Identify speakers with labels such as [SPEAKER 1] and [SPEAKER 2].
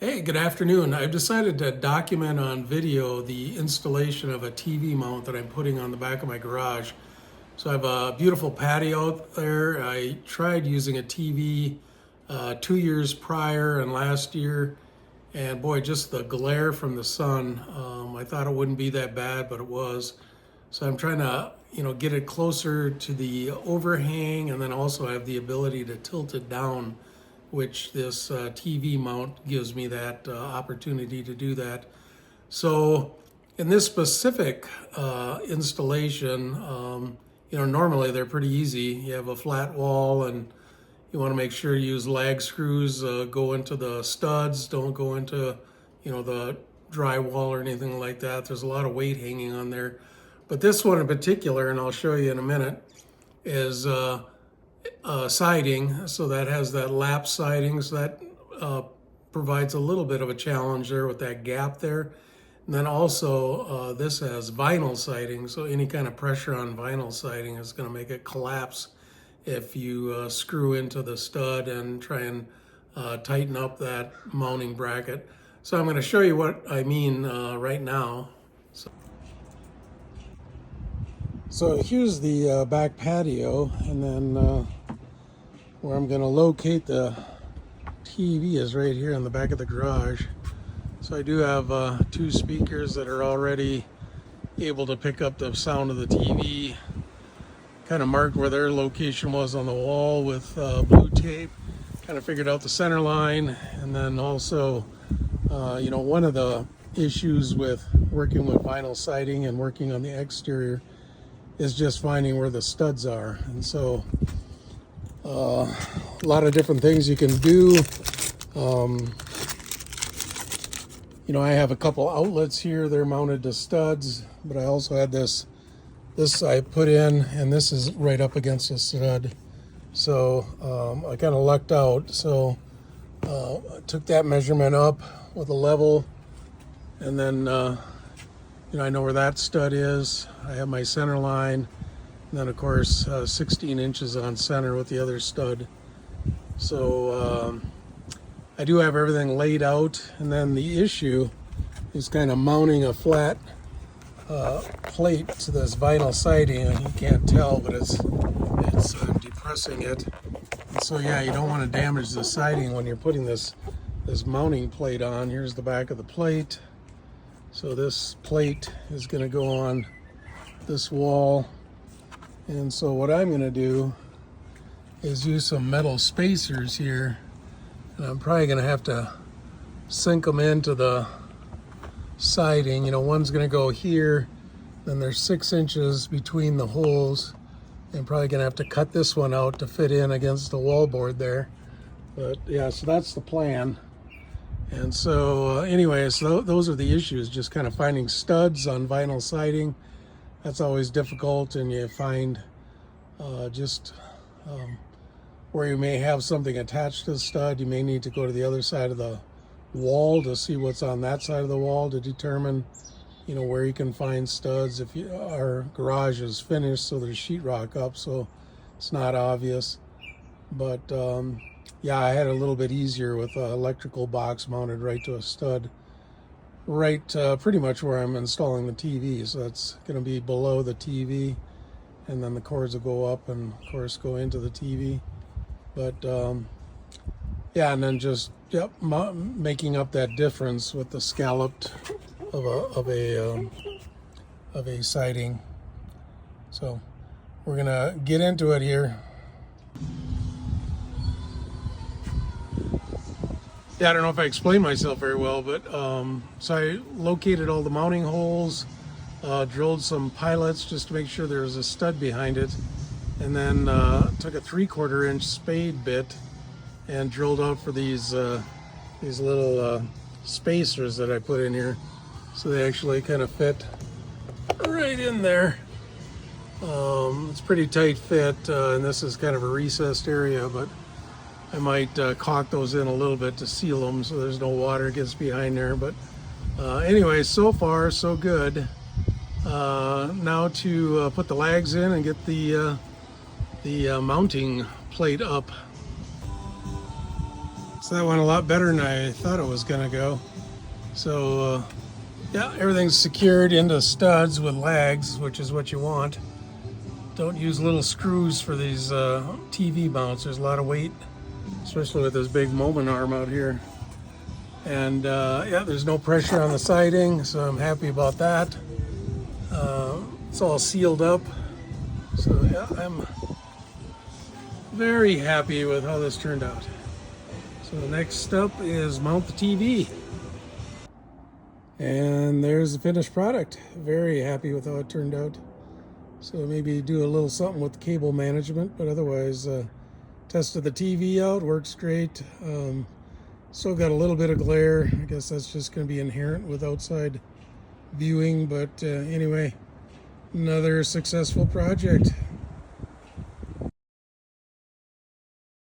[SPEAKER 1] Hey, good afternoon. I've decided to document on video the installation of a TV mount that I'm putting on the back of my garage. So I have a beautiful patio out there. I tried using a TV 2 years prior and last year, and boy, just the glare from the sun. I thought it wouldn't be that bad, but it was. So I'm trying to, get it closer to the overhang, and then also I have the ability to tilt it down, which this TV mount gives me that opportunity to do that. So in this specific installation, normally they're pretty easy. You have a flat wall and you want to make sure you use lag screws, go into the studs, don't go into, the drywall or anything like that. There's a lot of weight hanging on there. But this one in particular, and I'll show you in a minute, is siding. So that has that lap siding. So that provides a little bit of a challenge there with that gap there. And then also this has vinyl siding. So any kind of pressure on vinyl siding is going to make it collapse if you screw into the stud and try and tighten up that mounting bracket. So I'm going to show you what I mean right now. So here's the back patio, and then where I'm going to locate the TV is right here in the back of the garage. So I do have two speakers that are already able to pick up the sound of the TV. Kind of marked where their location was on the wall with blue tape. Kind of figured out the center line, and then also, one of the issues with working with vinyl siding and working on the exterior is just finding where the studs are. And so a lot of different things you can do. I have a couple outlets here. They're mounted to studs, but I also had this I put in, and this is right up against the stud. So I kind of lucked out. So I took that measurement up with a level, and then I know where that stud is. I have my center line, and then of course 16 inches on center with the other stud. So I do have everything laid out, and then the issue is kind of mounting a flat plate to this vinyl siding. And you can't tell, but it's depressing it. And so yeah, you don't want to damage the siding when you're putting this mounting plate on. Here's the back of the plate. So this plate is going to go on this wall. And so what I'm going to do is use some metal spacers here. And I'm probably going to have to sink them into the siding. One's going to go here. Then there's 6 inches between the holes. And probably going to have to cut this one out to fit in against the wallboard there. But yeah, so that's the plan. And so anyways, those are the issues, just kind of finding studs on vinyl siding. That's always difficult, and you find where you may have something attached to the stud. You may need to go to the other side of the wall to see what's on that side of the wall to determine, where you can find studs. If our garage is finished, so there's sheetrock up, so it's not obvious. But yeah, I had it a little bit easier with an electrical box mounted right to a stud, right pretty much where I'm installing the TV. So that's going to be below the TV, and then the cords will go up and of course go into the TV. But yeah, and then just making up that difference with the scalloped of a siding. So we're gonna get into it here. Yeah, I don't know if I explained myself very well, but so I located all the mounting holes, drilled some pilot just to make sure there was a stud behind it, and then took a 3/4 inch spade bit and drilled out for these little spacers that I put in here, so they actually kind of fit right in there. It's pretty tight fit, and this is kind of a recessed area, but I might caulk those in a little bit to seal them so there's no water gets behind there. But anyway, so far so good. Now to put the lags in and get the mounting plate up. So that went a lot better than I thought it was gonna go. So yeah, everything's secured into studs with lags, which is what you want. Don't use little screws for these TV mounts. There's a lot of weight, especially with this big moment arm out here. And yeah, there's no pressure on the siding, so I'm happy about that. It's all sealed up. So yeah, I'm very happy with how this turned out. So the next step is mount the TV. And there's the finished product. Very happy with how it turned out. So maybe do a little something with cable management, but otherwise tested the TV out, works great. Still got a little bit of glare. I guess that's just going to be inherent with outside viewing, but anyway, another successful project.